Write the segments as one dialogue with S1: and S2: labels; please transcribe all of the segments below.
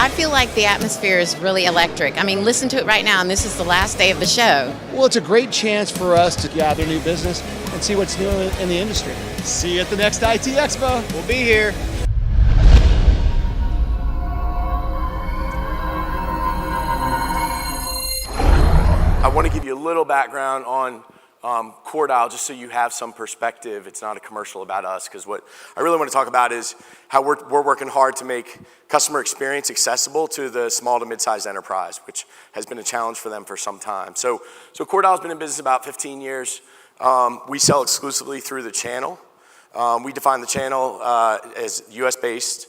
S1: I feel like the atmosphere is really electric. I mean, listen to it right now, and this is the last day of the show.
S2: Well, it's a great chance for us to gather new business and see what's new in the industry.
S3: See you at the next IT Expo. We'll be here.
S4: I want to give you a little background on CoreDial, just so you have some perspective. It's not a commercial about us, because what I really want to talk about is how we're working hard to make customer experience accessible to the small to mid-sized enterprise, which has been a challenge for them for some time. So CoreDial has been in business about 15 years. We sell exclusively through the channel. We define the channel as US-based,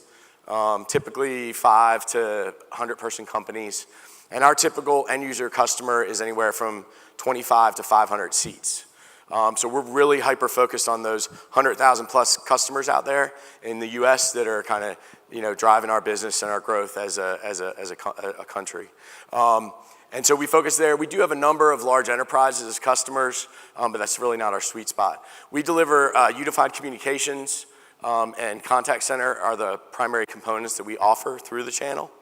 S4: typically 5 to 100-person companies. And our typical end user customer is anywhere from 25 to 500 seats. So we're really hyper-focused on those 100,000 plus customers out there in the US that are kind of driving our business and our growth as a country. And so we focus there. We do have a number of large enterprises as customers, but that's really not our sweet spot. We deliver unified communications and contact center are the primary components that we offer through the channel.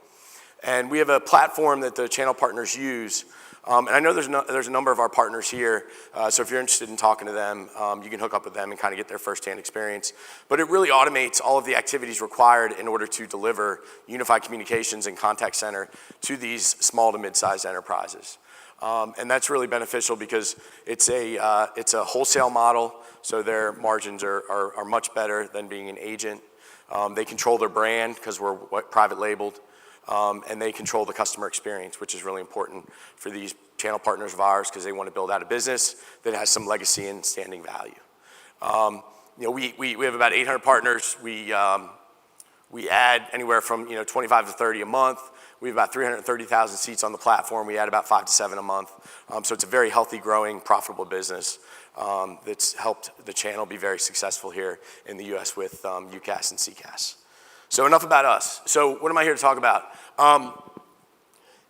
S4: And we have a platform that the channel partners use. And I know there's a number of our partners here, so if you're interested in talking to them, you can hook up with them and kind of get their firsthand experience. But it really automates all of the activities required in order to deliver unified communications and contact center to these small to mid-sized enterprises. And that's really beneficial because it's a wholesale model, so their margins are much better than being an agent. They control their brand because we're private labeled. And they control the customer experience, which is really important for these channel partners of ours because they want to build out a business that has some legacy and standing value. We have about 800 partners. We add anywhere from 25 to 30 a month. We have about 330,000 seats on the platform. We add about 5 to 7 a month. So it's a very healthy, growing, profitable business that's helped the channel be very successful here in the US with UCaaS and CCaaS. So enough about us. So what am I here to talk about?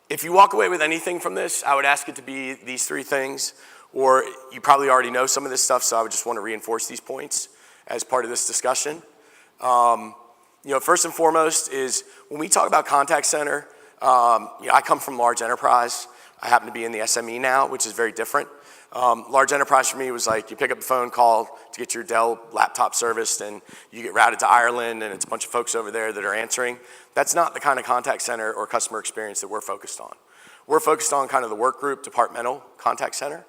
S4: If you walk away with anything from this, I would ask it to be these 3 things, or you probably already know some of this stuff, so I would just want to reinforce these points as part of this discussion. First and foremost is when we talk about contact center, I come from large enterprise. I happen to be in the SME now, which is very different. Large enterprise for me was like you pick up the phone call to get your Dell laptop serviced and you get routed to Ireland and it's a bunch of folks over there that are answering. That's not the kind of contact center or customer experience that we're focused on. We're focused on kind of the work group departmental contact center.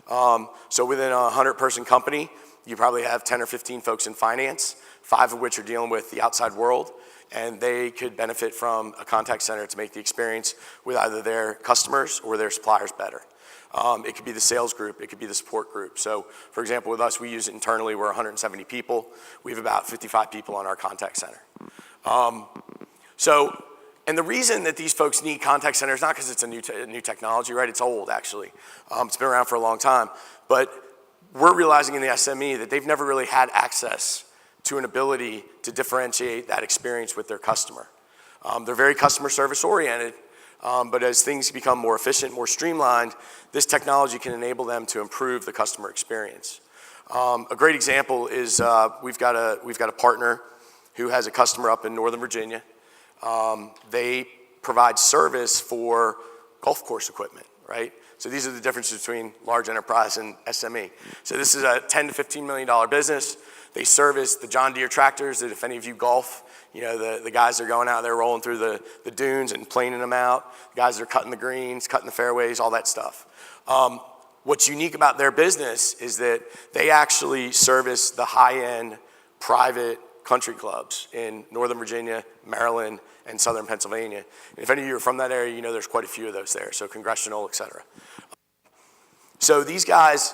S4: So within a 100-person company, you probably have 10 or 15 folks in finance, 5 of which are dealing with the outside world, and they could benefit from a contact center to make the experience with either their customers or their suppliers better. It could be the sales group, it could be the support group. So for example, with us, we use it internally, we're 170 people. We have about 55 people on our contact center. And the reason that these folks need contact center is not because it's a new technology, right? It's old, actually. It's been around for a long time. But we're realizing in the SME that they've never really had access to an ability to differentiate that experience with their customer. They're very customer service oriented, but as things become more efficient, more streamlined, this technology can enable them to improve the customer experience. A great example is we've got a partner who has a customer up in Northern Virginia. They provide service for golf course equipment, right? So these are the differences between large enterprise and SME. So this is a $10 to $15 million business. They service the John Deere tractors that if any of you golf, the guys that are going out there rolling through the dunes and planing them out, the guys that are cutting the greens, cutting the fairways, all that stuff. What's unique about their business is that they actually service the high-end private country clubs in Northern Virginia, Maryland, and Southern Pennsylvania. And if any of you are from that area, you know there's quite a few of those there, so Congressional, et cetera. So these guys,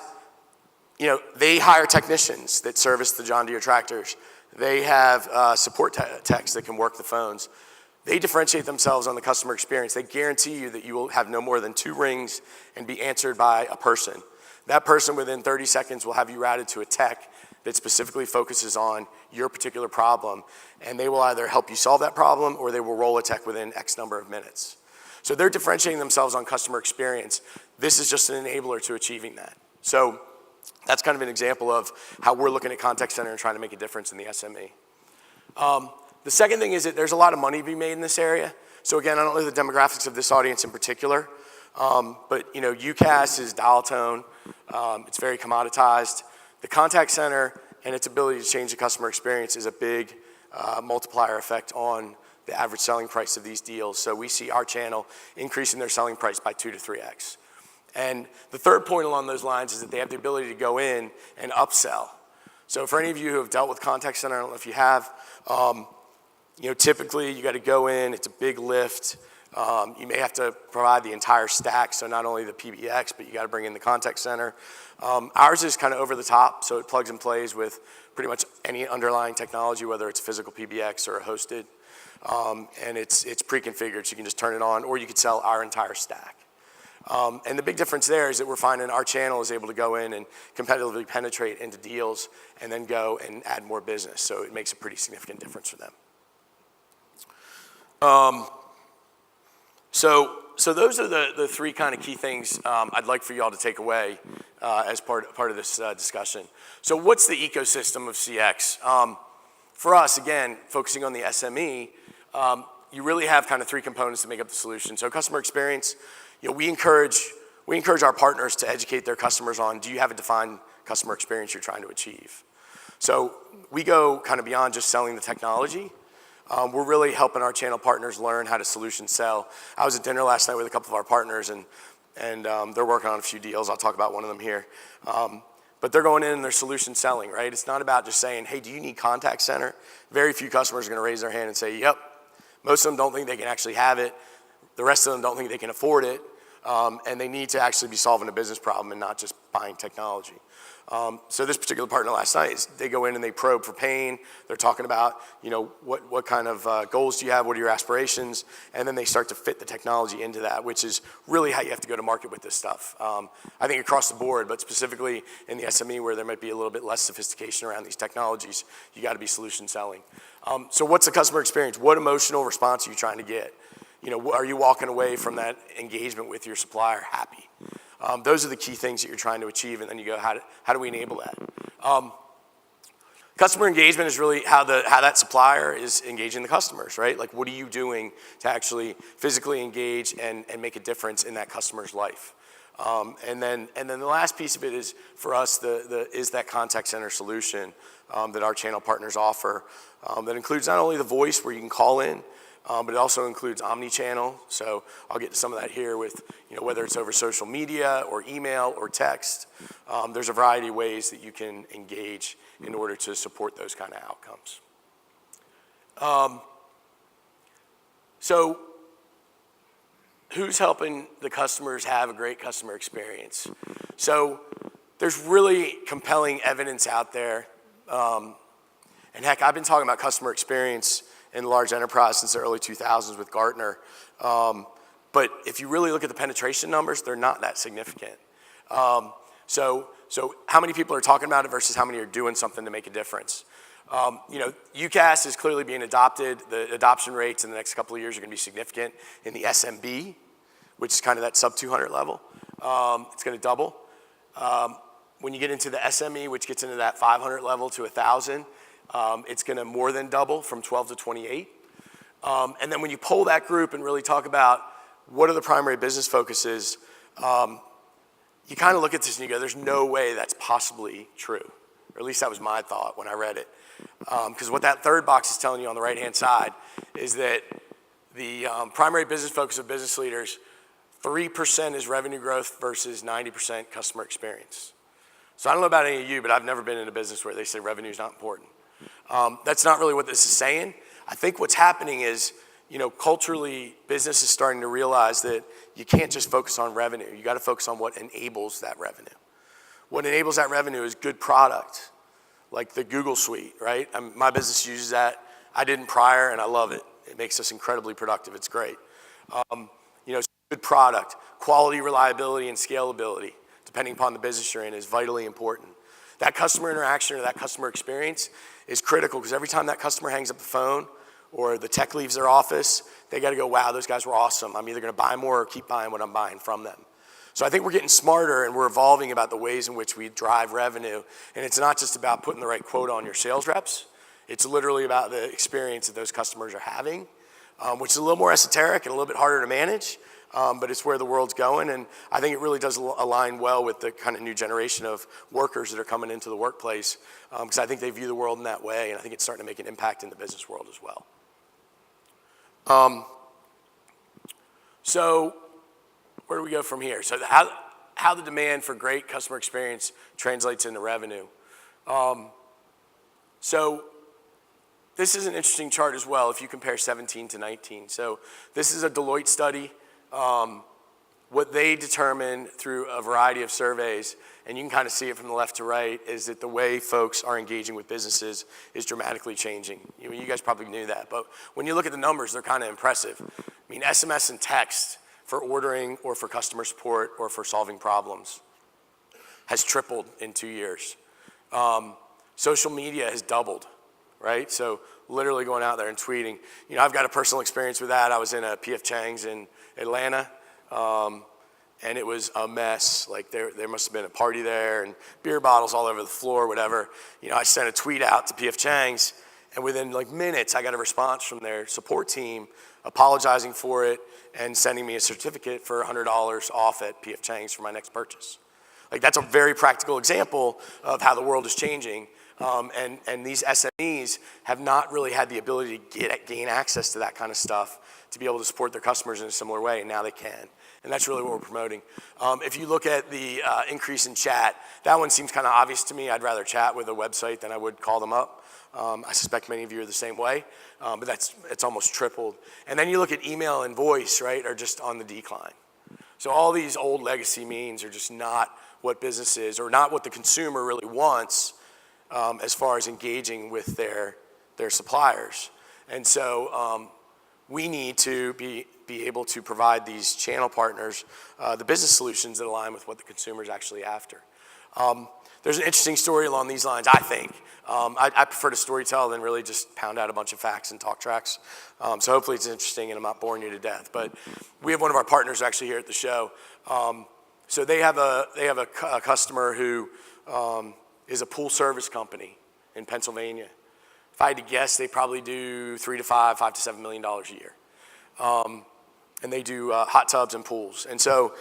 S4: they hire technicians that service the John Deere tractors. They have support techs that can work the phones. They differentiate themselves on the customer experience. They guarantee you that you will have no more than 2 rings and be answered by a person. That person within 30 seconds will have you routed to a tech that specifically focuses on your particular problem, and they will either help you solve that problem or they will roll a tech within X number of minutes. So they're differentiating themselves on customer experience. This is just an enabler to achieving that. So that's kind of an example of how we're looking at contact center and trying to make a difference in the SME. The second thing is that there's a lot of money to be made in this area. So again, I don't know the demographics of this audience in particular, but UCaaS is dial tone. It's very commoditized. The contact center and its ability to change the customer experience is a big multiplier effect on the average selling price of these deals. So we see our channel increasing their selling price by 2 to 3x. And the third point along those lines is that they have the ability to go in and upsell. So for any of you who have dealt with contact center, I don't know if you have, typically you got to go in, it's a big lift. You may have to provide the entire stack, so not only the PBX, but you got to bring in the contact center. Ours is kind of over the top, so it plugs and plays with pretty much any underlying technology, whether it's physical PBX or a hosted. And it's pre-configured, so you can just turn it on, or you could sell our entire stack. And the big difference there is that we're finding our channel is able to go in and competitively penetrate into deals and then go and add more business. So it makes a pretty significant difference for them. So those are the three kind of key things I'd like for you all to take away as part of this discussion. So what's the ecosystem of CX? For us, again, focusing on the SME, you really have kind of three components to make up the solution. So customer experience, we encourage our partners to educate their customers on, do you have a defined customer experience you're trying to achieve? So we go kind of beyond just selling the technology. We're really helping our channel partners learn how to solution sell. I was at dinner last night with a couple of our partners, and they're working on a few deals. I'll talk about one of them here. But they're going in and they're solution selling, right? It's not about just saying, hey, do you need contact center? Very few customers are going to raise their hand and say, yep. Most of them don't think they can actually have it. The rest of them don't think they can afford it. And they need to actually be solving a business problem and not just buying technology. So this particular partner last night, they go in and they probe for pain. They're talking about, what kind of goals do you have? What are your aspirations? And then they start to fit the technology into that, which is really how you have to go to market with this stuff. I think across the board, but specifically in the SME where there might be a little bit less sophistication around these technologies, you got to be solution selling. So what's the customer experience? What emotional response are you trying to get? Are you walking away from that engagement with your supplier happy? Those are the key things that you're trying to achieve, and then you go, how do we enable that? Customer engagement is really how that supplier is engaging the customers, right? Like, what are you doing to actually physically engage and make a difference in that customer's life? And then the last piece of it is, for us, is that contact center solution that our channel partners offer that includes not only the voice where you can call in, but it also includes omni-channel. So I'll get to some of that here with, whether it's over social media or email or text. There's a variety of ways that you can engage in order to support those kind of outcomes. So who's helping the customers have a great customer experience? So there's really compelling evidence out there. And heck, I've been talking about customer experience in large enterprise since the early 2000s with Gartner. But if you really look at the penetration numbers, they're not that significant. So how many people are talking about it versus how many are doing something to make a difference? UCaaS is clearly being adopted. The adoption rates in the next couple of years are going to be significant in the SMB, which is kind of that sub 200 level. It's going to double. When you get into the SME, which gets into that 500 level to 1,000, it's going to more than double from 12 to 28. And then when you poll that group and really talk about what are the primary business focuses, you kind of look at this and you go, there's no way that's possibly true. Or at least that was my thought when I read it. Because what that third box is telling you on the right-hand side is that the primary business focus of business leaders, 3% is revenue growth versus 90% customer experience. So I don't know about any of you, but I've never been in a business where they say revenue is not important. That's not really what this is saying. I think what's happening is, culturally, business is starting to realize that you can't just focus on revenue. You got to focus on what enables that revenue. What enables that revenue is good product, like the Google Suite, right? My business uses that. I didn't prior, and I love it. It makes us incredibly productive. It's great. Good product, quality, reliability, and scalability, depending upon the business you're in, is vitally important. That customer interaction or that customer experience is critical because every time that customer hangs up the phone or the tech leaves their office, they got to go, wow, those guys were awesome. I'm either going to buy more or keep buying what I'm buying from them. So I think we're getting smarter and we're evolving about the ways in which we drive revenue. And it's not just about putting the right quote on your sales reps. It's literally about the experience that those customers are having which is a little more esoteric and a little bit harder to manage, but it's where the world's going, and I think it really does align well with the kind of new generation of workers that are coming into the workplace, because I think they view the world in that way, and I think it's starting to make an impact in the business world as well. So where do we go from here? So how the demand for great customer experience translates into revenue. So this is an interesting chart as well if you compare 17 to 19. So this is a Deloitte study. What they determined through a variety of surveys, and you can kind of see it from the left to right, is that the way folks are engaging with businesses is dramatically changing. You guys probably knew that, but when you look at the numbers, they're kind of impressive. I mean, SMS and text for ordering or for customer support or for solving problems has tripled in 2 years. Social media has doubled, right? So literally going out there and tweeting. You know, I've got a personal experience with that. I was in a P.F. Chang's in Atlanta, and it was a mess. Like there must have been a party there and beer bottles all over the floor, whatever. You know, I sent a tweet out to P.F. Chang's, and within like minutes, I got a response from their support team apologizing for it and sending me a certificate for $100 off at P.F. Chang's for my next purchase. Like that's a very practical example of how the world is changing. And these SMEs have not really had the ability to gain access to that kind of stuff to be able to support their customers in a similar way, and now they can. And that's really what we're promoting. If you look at the increase in chat, that one seems kind of obvious to me. I'd rather chat with a website than I would call them up. I suspect many of you are the same way, but it's almost tripled. And then you look at email and voice, right, are just on the decline. So all these old legacy means are just not what business is, or not what the consumer really wants as far as engaging with their suppliers. And so we need to be able to provide these channel partners the business solutions that align with what the consumer is actually after. There's an interesting story along these lines, I think. I prefer to storytell than really just pound out a bunch of facts and talk tracks. So hopefully it's interesting and I'm not boring you to death. But we have one of our partners actually here at the show. So they have a customer who is a pool service company in Pennsylvania. If I had to guess, they probably do $3 to $5 to $7 million a year. And they do hot tubs and pools. And so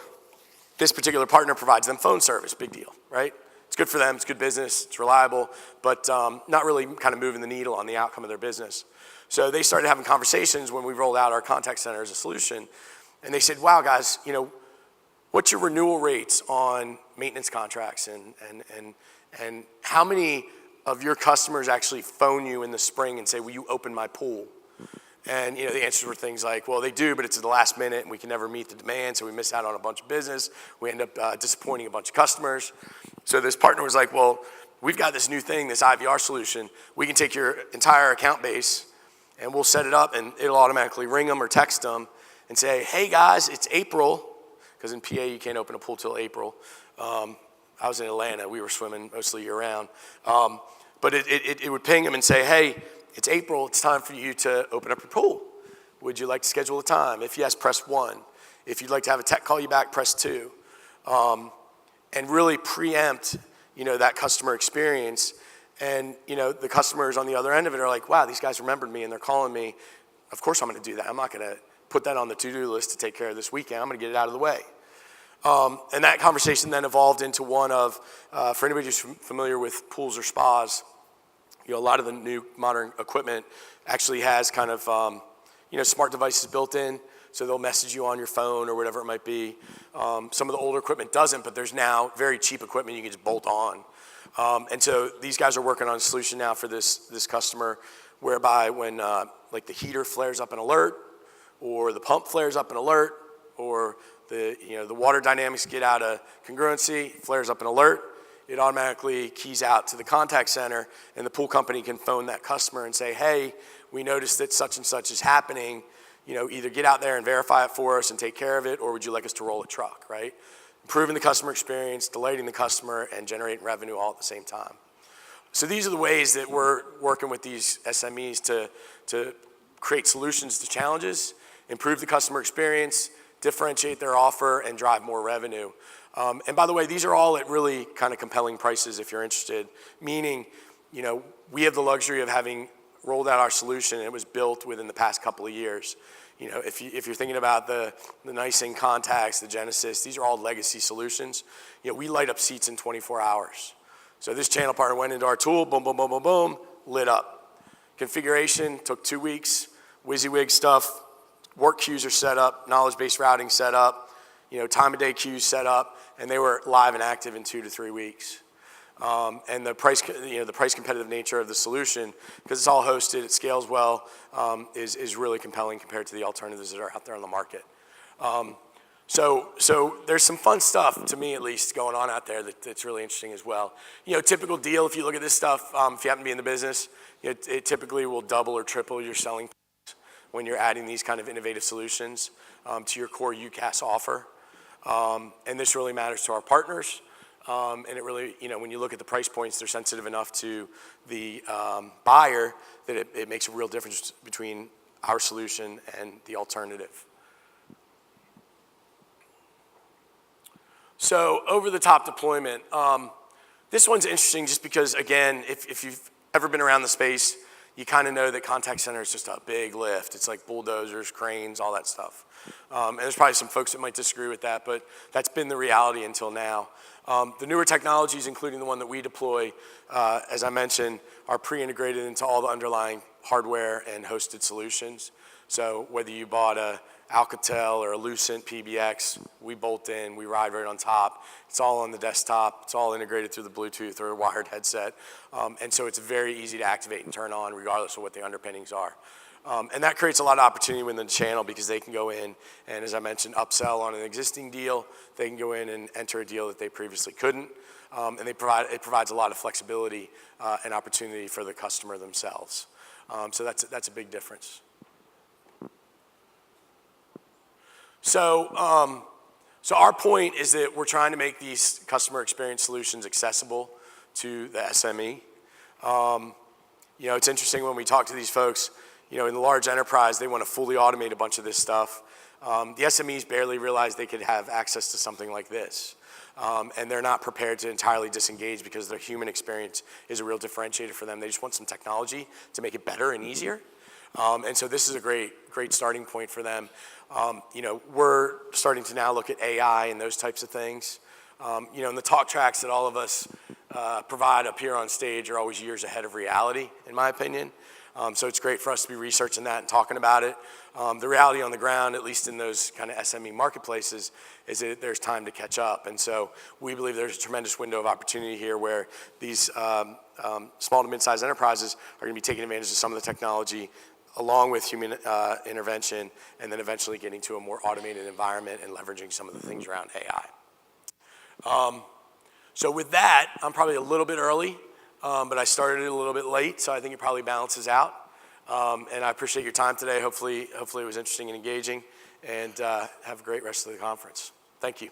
S4: this particular partner provides them phone service, big deal, right? It's good for them, it's good business, it's reliable, but not really kind of moving the needle on the outcome of their business. So they started having conversations when we rolled out our contact center as a solution. And they said, wow, guys, you know, what's your renewal rates on maintenance contracts, and how many of your customers actually phone you in the spring and say, will you open my pool? And you know, the answers were things like, well, they do, but it's at the last minute and we can never meet the demand, so we miss out on a bunch of business. We end up disappointing a bunch of customers. So this partner was like, well, we've got this new thing, this IVR solution. We can take your entire account base and we'll set it up and it'll automatically ring them or text them and say, hey guys, it's April, because in PA you can't open a pool till April. I was in Atlanta, we were swimming mostly year round. But it would ping them and say, hey, it's April, it's time for you to open up your pool. Would you like to schedule a time? If yes, press 1. If you'd like to have a tech call you back, press 2. And really preempt, you know, that customer experience. And, you know, the customers on the other end of it are like, wow, these guys remembered me and they're calling me. Of course I'm gonna do that. I'm not gonna put that on the to-do list to take care of this weekend. I'm gonna get it out of the way. And that conversation then evolved into one of, for anybody who's familiar with pools or spas, you know, a lot of the new modern equipment actually has kind of, you know, smart devices built in, so they'll message you on your phone or whatever it might be. Some of the older equipment doesn't, but there's now very cheap equipment you can just bolt on. And so these guys are working on a solution now for this customer, whereby when like the heater flares up an alert, or the pump flares up an alert, or the water dynamics get out of congruency, flares up an alert, it automatically keys out to the contact center, and the pool company can phone that customer and say, hey, we noticed that such and such is happening. You know, either get out there and verify it for us and take care of it, or would you like us to roll a truck, right? Improving the customer experience, delighting the customer, and generating revenue all at the same time. So these are the ways that we're working with these SMEs to create solutions to challenges, improve the customer experience, differentiate their offer, and drive more revenue. And by the way, these are all at really kind of compelling prices if you're interested, meaning, you know, we have the luxury of having rolled out our solution, and it was built within the past couple of years. You know, if you're thinking about the Nicing contacts, the Genesis, these are all legacy solutions. You know, we light up seats in 24 hours. So this channel partner went into our tool, boom, boom, boom, boom, boom, lit up. Configuration took 2 weeks. WYSIWYG stuff, work queues are set up, knowledge-based routing set up, you know, time of day queues set up, and they were live and active in 2 to 3 weeks. And the price competitive nature of the solution, because it's all hosted, it scales well, is really compelling compared to the alternatives that are out there on the market. So there's some fun stuff, to me at least, going on out there that's really interesting as well. You know, typical deal, if you look at this stuff, if you happen to be in the business, it typically will double or triple your selling price when you're adding these kind of innovative solutions to your core UCaaS offer. And this really matters to our partners. And it really, you know, when you look at the price points, they're sensitive enough to the buyer that it makes a real difference between our solution and the alternative. So over-the-top deployment. This one's interesting just because, again, if you've ever been around the space, you kind of know that contact center is just a big lift. It's like bulldozers, cranes, all that stuff. And there's probably some folks that might disagree with that, but that's been the reality until now. The newer technologies, including the one that we deploy, as I mentioned, are pre-integrated into all the underlying hardware and hosted solutions. So whether you bought a Alcatel or a Lucent PBX, we bolt in, we ride right on top. It's all on the desktop. It's all integrated through the Bluetooth or a wired headset. And so it's very easy to activate and turn on regardless of what the underpinnings are. And that creates a lot of opportunity within the channel because they can go in and, as I mentioned, upsell on an existing deal. They can go in and enter a deal that they previously couldn't. And it provides a lot of flexibility and opportunity for the customer themselves. So that's a big difference. So our point is that we're trying to make these customer experience solutions accessible to the SME. You know, it's interesting when we talk to these folks, you know, in the large enterprise, they want to fully automate a bunch of this stuff. The SMEs barely realize they could have access to something like this. And they're not prepared to entirely disengage because their human experience is a real differentiator for them. They just want some technology to make it better and easier. And so this is a great starting point for them. You know, we're starting to now look at AI and those types of things. You know, and the talk tracks that all of us provide up here on stage are always years ahead of reality, in my opinion. So it's great for us to be researching that and talking about it. The reality on the ground, at least in those kind of SME marketplaces, is that there's time to catch up. And so we believe there's a tremendous window of opportunity here where these small to mid-sized enterprises are going to be taking advantage of some of the technology along with human intervention, and then eventually getting to a more automated environment and leveraging some of the things around AI. So with that, I'm probably a little bit early, but I started it a little bit late, so I think it probably balances out. And I appreciate your time today. Hopefully it was interesting and engaging, and have a great rest of the conference. Thank you.